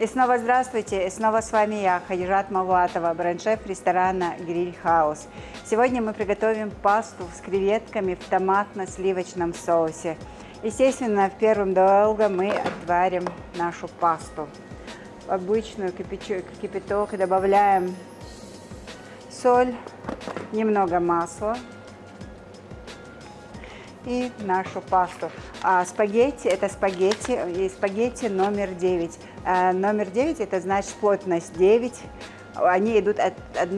И снова здравствуйте, и снова с вами я, Хадижат Мавлатова, бренд-шеф ресторана Гриль Хаус. Сегодня мы приготовим пасту с креветками в томатно-сливочном соусе. Естественно, в первом долго мы отварим нашу пасту. В обычную кипяток добавляем соль, немного масла и нашу пасту. А спагетти, это спагетти номер 9. Номер 9 это значит плотность 9. Они идут от 1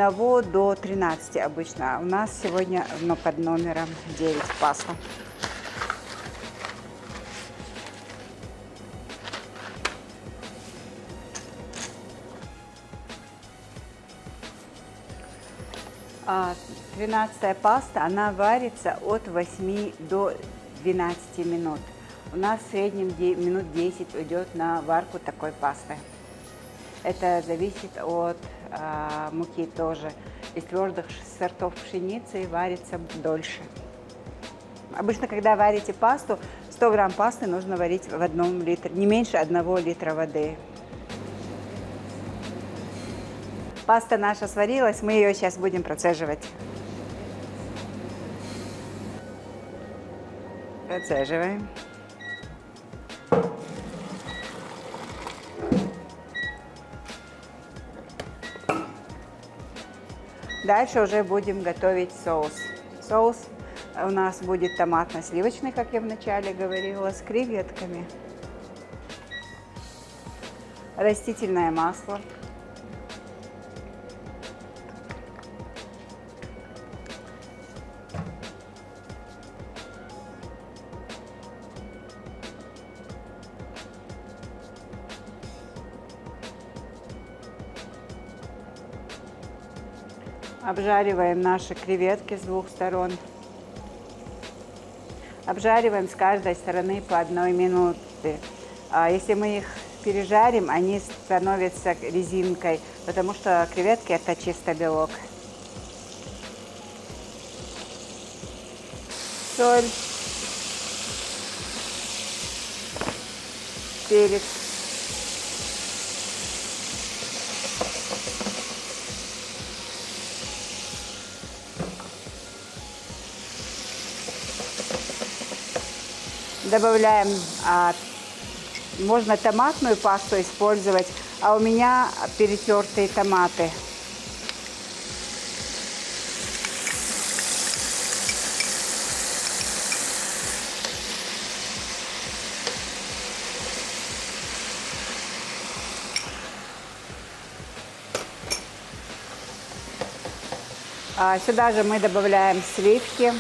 до 13 обычно. У нас сегодня под номером 9 паста. А 13-я паста, она варится от 8 до 12 минут. У нас в среднем минут 10 уйдет на варку такой пасты. Это зависит от муки тоже. Из твердых сортов пшеницы варится дольше. Обычно, когда варите пасту, 100 грамм пасты нужно варить в 1 литре, не меньше 1 литра воды. Паста наша сварилась, мы ее сейчас будем процеживать. Процеживаем. Дальше уже будем готовить соус. Соус у нас будет томатно-сливочный, как я вначале говорила, с креветками. Растительное масло. Обжариваем наши креветки с 2 сторон. Обжариваем с каждой стороны по 1 минуте. Если мы их пережарим, они становятся резинкой, потому что креветки это чисто белок. Соль, перец. Добавляем, можно томатную пасту использовать, а у меня перетертые томаты. Сюда же мы добавляем сливки.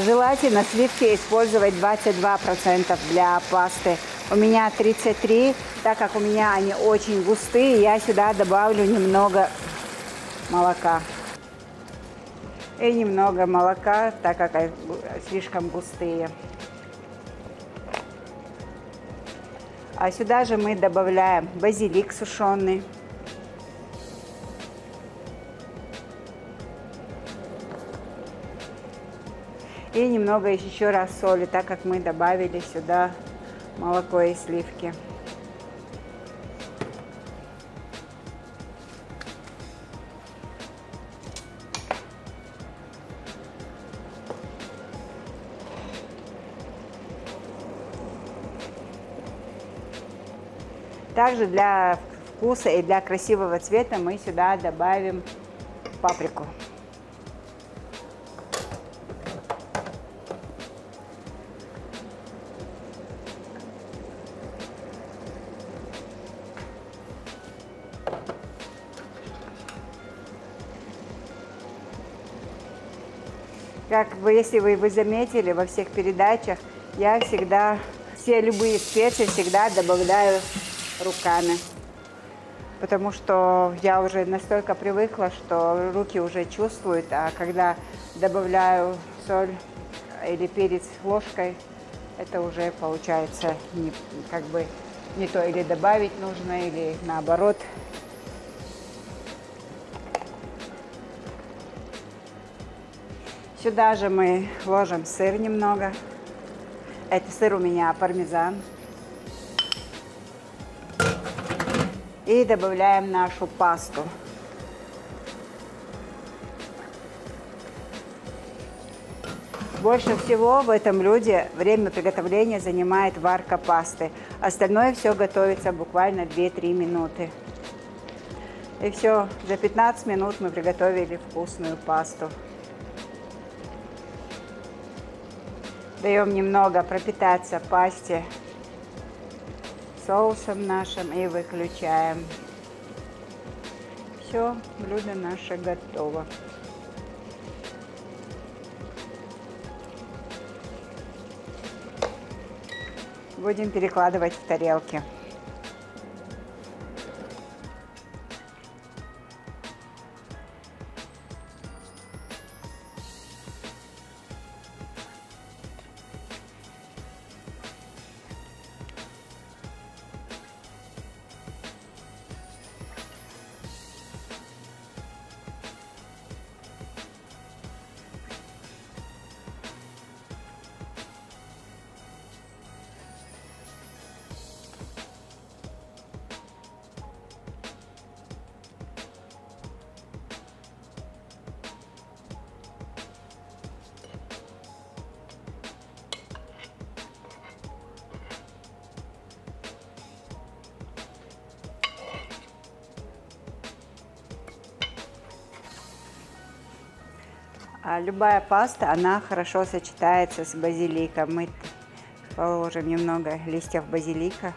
Желательно сливки использовать 22% для пасты. У меня 33%, так как у меня они очень густые, я сюда добавлю немного молока. И немного молока, так как слишком густые. А сюда же мы добавляем базилик сушеный. И немного еще раз соли, так как мы добавили сюда молоко и сливки. Также для вкуса и для красивого цвета мы сюда добавим паприку. Если вы заметили, во всех передачах я всегда все любые специи всегда добавляю руками. Потому что я уже настолько привыкла, что руки уже чувствуют, а когда добавляю соль или перец ложкой, это уже получается не то, или добавить нужно, или наоборот. Сюда же мы ложим сыр немного. Это сыр у меня пармезан. И добавляем нашу пасту. Больше всего в этом блюде время приготовления занимает варка пасты. Остальное все готовится буквально 2-3 минуты. И все, за 15 минут мы приготовили вкусную пасту. Даем немного пропитаться пасте соусом нашим и выключаем. Все, блюдо наше готово. Будем перекладывать в тарелки. Любая паста, она хорошо сочетается с базиликом. Мы положим немного листьев базилика.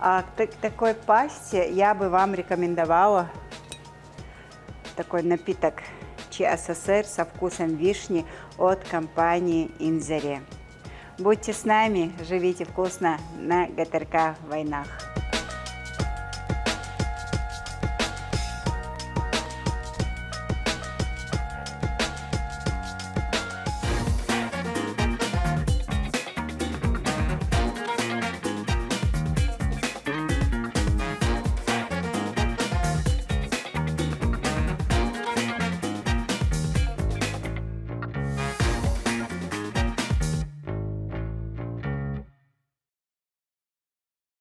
К такой пасте я бы вам рекомендовала такой напиток ЧССР со вкусом вишни от компании Инзаре. Будьте с нами, живите вкусно на ГТРК Войнах.